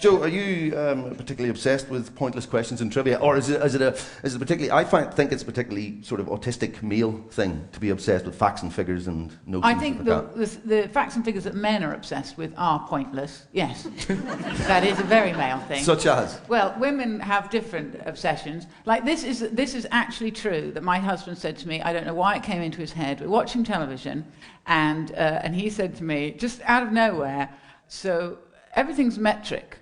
Joe, are you particularly obsessed with pointless questions and trivia, or is it particularly? I think it's a particularly sort of autistic male thing to be obsessed with facts and figures and notions. I think the facts and figures that men are obsessed with are pointless. Yes, that is a very male thing. Such as? Well, women have different obsessions. Like this is actually true. That my husband said to me. I don't know why it came into his head. We're watching television, and he said to me just out of nowhere. So everything's metric.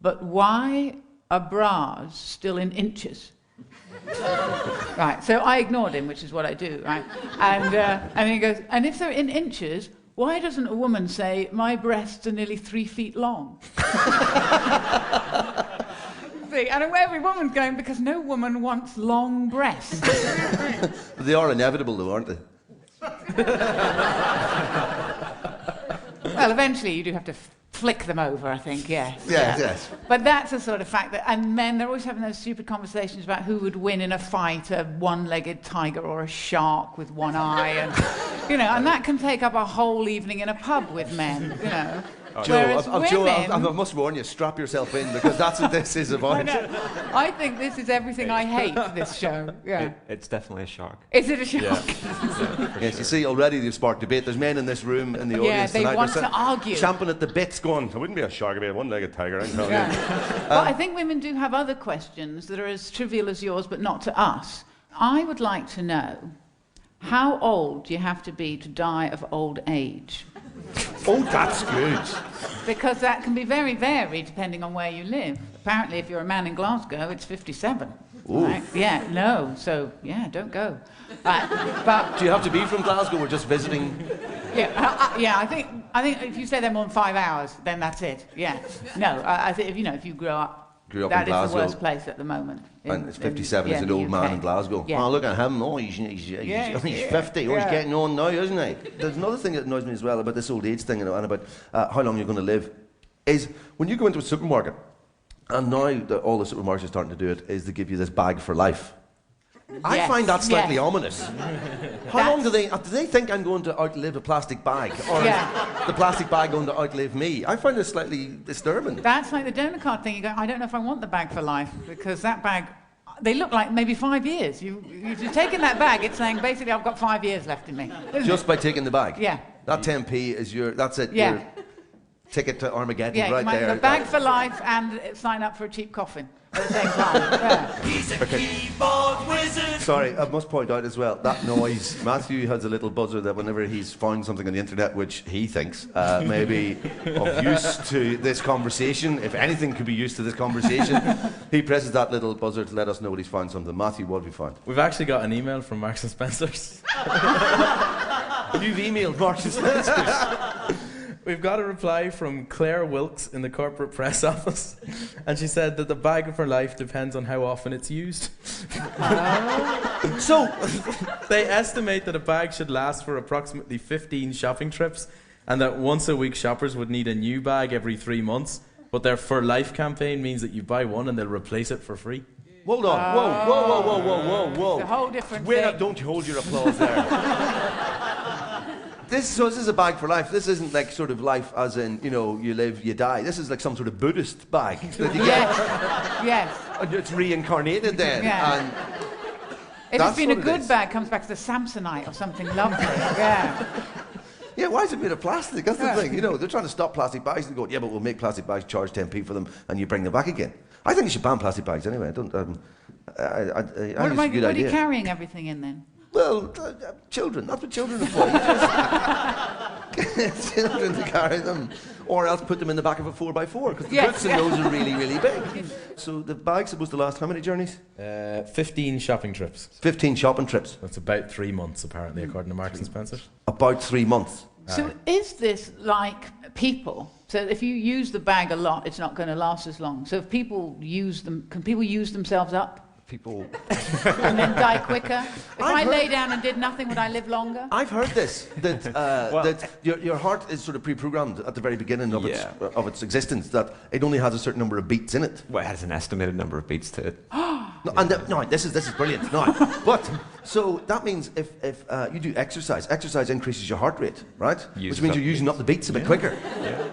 But why are bras still in inches? Right, so I ignored him, which is what I do, right? And he goes, and if they're in inches, why doesn't a woman say, my breasts are nearly 3 feet long? See, and every woman's going, because no woman wants long breasts. They are inevitable, though, aren't they? Well, eventually you do have to flick them over, I think, yes. Yes. But that's a sort of fact that, and men, they're always having those stupid conversations about who would win in a fight, a one-legged tiger or a shark with one eye, and, and that can take up a whole evening in a pub with men, Joe, I must warn you, strap yourself in, because that's what this is about. I think this is everything I hate, this show. Yeah. It's definitely a shark. Is it a shark? Yeah. Yes, you see, already they've sparked debate. There's men in this room, in the audience tonight. Yeah, they want to argue. Champing at the bits, going, I wouldn't be a shark, I'd be a one-legged tiger. I can tell you. But I think women do have other questions that are as trivial as yours, but not to us. I would like to know, how old do you have to be to die of old age? Oh, that's good. Because that can be very varied depending on where you live. Apparently, if you're a man in Glasgow, it's 57. Right? Yeah, no, so, don't go. But do you have to be from Glasgow or just visiting? Yeah, I think if you stay there more than 5 hours, then that's it. Yeah. No, I think if you grew up that in is the worst place at the moment. And it's 57 is an old man in Glasgow. Yeah. Oh, look at him. Oh, he's 50. Oh, he's getting on now, isn't he? There's another thing that annoys me as well about this old age thing and about how long you're going to live, is when you go into a supermarket, and now that all the supermarkets are starting to do it, is they give you this bag for life. I find that slightly ominous. How long do they think I'm going to outlive a plastic bag? Or is the plastic bag going to outlive me? I find it slightly disturbing. That's like the donor card thing. You go, I don't know if I want the bag for life, because that bag, they look like maybe 5 years. You've taken that bag, it's saying basically I've got 5 years left in me. Just by taking the bag? Yeah. That 10p is that's it. Yeah. Your ticket to Armageddon right there. Yeah, you might have a bag for life and sign up for a cheap coffin at the same time. He's a keyboard wizard. Sorry, I must point out as well, that noise, Matthew has a little buzzer that whenever he's found something on the internet which he thinks may be of use to this conversation, if anything could be used to this conversation, he presses that little buzzer to let us know what he's found something. Matthew, what have you found? We've actually got an email from Marks & Spencer's. You've emailed Marks & Spencer's? We've got a reply from Claire Wilkes in the corporate press office, and she said that the bag of her life depends on how often it's used. So, they estimate that a bag should last for approximately 15 shopping trips, and that once a week shoppers would need a new bag every 3 months, but their For Life campaign means that you buy one and they'll replace it for free. Hold on. Whoa. It's a whole different thing. Don't you hold your applause there. This is a bag for life. This isn't like sort of life as in, you live, you die. This is like some sort of Buddhist bag that you get. Yes. And it's reincarnated then. Yeah. And if it's been a good bag, comes back to the Samsonite or something lovely. Yeah. Yeah, why is it made of plastic? That's the thing. They're trying to stop plastic bags and go, yeah, but we'll make plastic bags, charge 10p for them, and you bring them back again. I think you should ban plastic bags anyway. I don't. What are you carrying everything in then? Well, children. That's what children are for. Get children to carry them. Or else put them in the back of a 4x4, because the boots in those are really, really big. So the bag's supposed to last how many journeys? 15 shopping trips. 15 shopping trips. That's about 3 months, apparently, according to Marks & Spencer. About 3 months. So is this like people? So if you use the bag a lot, it's not going to last as long. So if people use them, can people use themselves up? People and then die quicker. If I lay down and did nothing, would I live longer? I've heard this that your heart is sort of pre-programmed at the very beginning of its existence, that it only has a certain number of beats in it. Well, it has an estimated number of beats to it. This is brilliant. But so that means if you do exercise increases your heart rate, right? Which means you're using up the beats a bit quicker. Yeah.